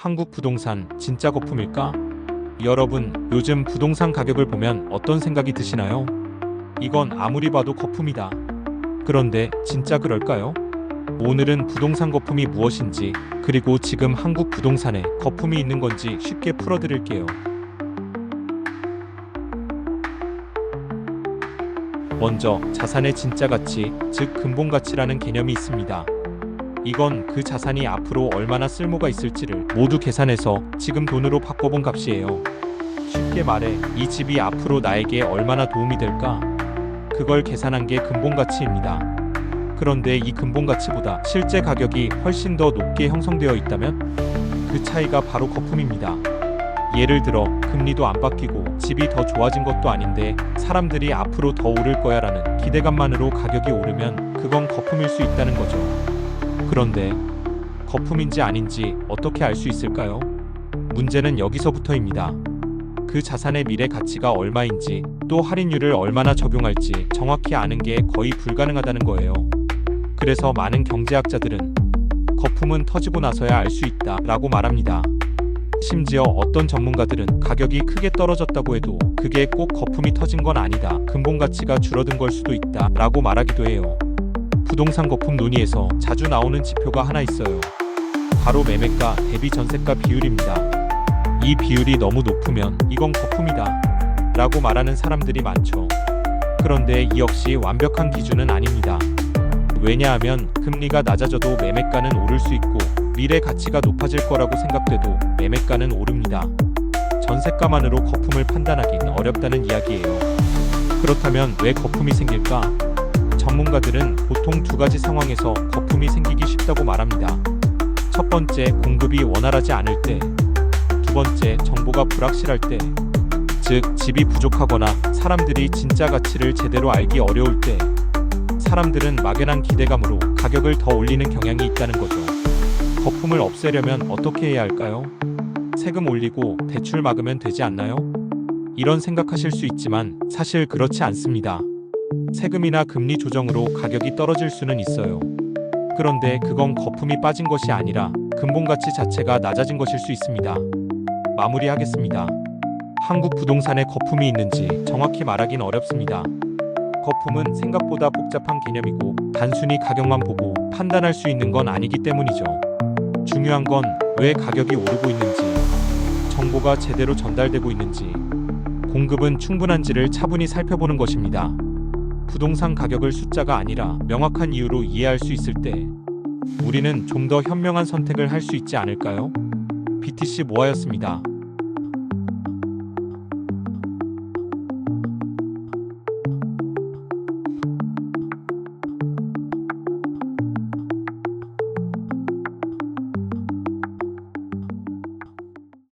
한국 부동산 진짜 거품일까? 여러분, 요즘 부동산 가격을 보면 어떤 생각이 드시나요? 이건 아무리 봐도 거품이다. 그런데 진짜 그럴까요? 오늘은 부동산 거품이 무엇인지, 그리고 지금 한국 부동산에 거품이 있는 건지 쉽게 풀어드릴게요. 먼저 자산의 진짜 가치, 즉 근본 가치라는 개념이 있습니다. 이건 그 자산이 앞으로 얼마나 쓸모가 있을지를 모두 계산해서 지금 돈으로 바꿔본 값이에요. 쉽게 말해 이 집이 앞으로 나에게 얼마나 도움이 될까? 그걸 계산한 게 근본 가치입니다. 그런데 이 근본 가치보다 실제 가격이 훨씬 더 높게 형성되어 있다면 그 차이가 바로 거품입니다. 예를 들어 금리도 안 바뀌고 집이 더 좋아진 것도 아닌데 사람들이 앞으로 더 오를 거야 라는 기대감만으로 가격이 오르면 그건 거품일 수 있다는 거죠. 그런데 거품인지 아닌지 어떻게 알 수 있을까요? 문제는 여기서부터입니다. 그 자산의 미래 가치가 얼마인지, 또 할인율을 얼마나 적용할지 정확히 아는 게 거의 불가능하다는 거예요. 그래서 많은 경제학자들은 거품은 터지고 나서야 알 수 있다 라고 말합니다. 심지어 어떤 전문가들은 가격이 크게 떨어졌다고 해도 그게 꼭 거품이 터진 건 아니다, 근본 가치가 줄어든 걸 수도 있다 라고 말하기도 해요. 부동산 거품 논의에서 자주 나오는 지표가 하나 있어요. 바로 매매가 대비 전세가 비율입니다. 이 비율이 너무 높으면 이건 거품이다 라고 말하는 사람들이 많죠. 그런데 이 역시 완벽한 기준은 아닙니다. 왜냐하면 금리가 낮아져도 매매가는 오를 수 있고 미래 가치가 높아질 거라고 생각돼도 매매가는 오릅니다. 전세가만으로 거품을 판단하긴 어렵다는 이야기예요. 그렇다면 왜 거품이 생길까? 전문가들은 보통 두 가지 상황에서 거품이 생기기 쉽다고 말합니다. 첫 번째, 공급이 원활하지 않을 때. 두 번째, 정보가 불확실할 때. 즉, 집이 부족하거나 사람들이 진짜 가치를 제대로 알기 어려울 때. 사람들은 막연한 기대감으로 가격을 더 올리는 경향이 있다는 거죠. 거품을 없애려면 어떻게 해야 할까요? 세금 올리고 대출 막으면 되지 않나요? 이런 생각하실 수 있지만 사실 그렇지 않습니다. 세금이나 금리 조정으로 가격이 떨어질 수는 있어요. 그런데 그건 거품이 빠진 것이 아니라 근본 가치 자체가 낮아진 것일 수 있습니다. 마무리하겠습니다. 한국 부동산에 거품이 있는지 정확히 말하긴 어렵습니다. 거품은 생각보다 복잡한 개념이고 단순히 가격만 보고 판단할 수 있는 건 아니기 때문이죠. 중요한 건 왜 가격이 오르고 있는지, 정보가 제대로 전달되고 있는지, 공급은 충분한지를 차분히 살펴보는 것입니다. 부동산 가격을 숫자가 아니라 명확한 이유로 이해할 수 있을 때 우리는 좀 더 현명한 선택을 할 수 있지 않을까요? BTC 모아였습니다.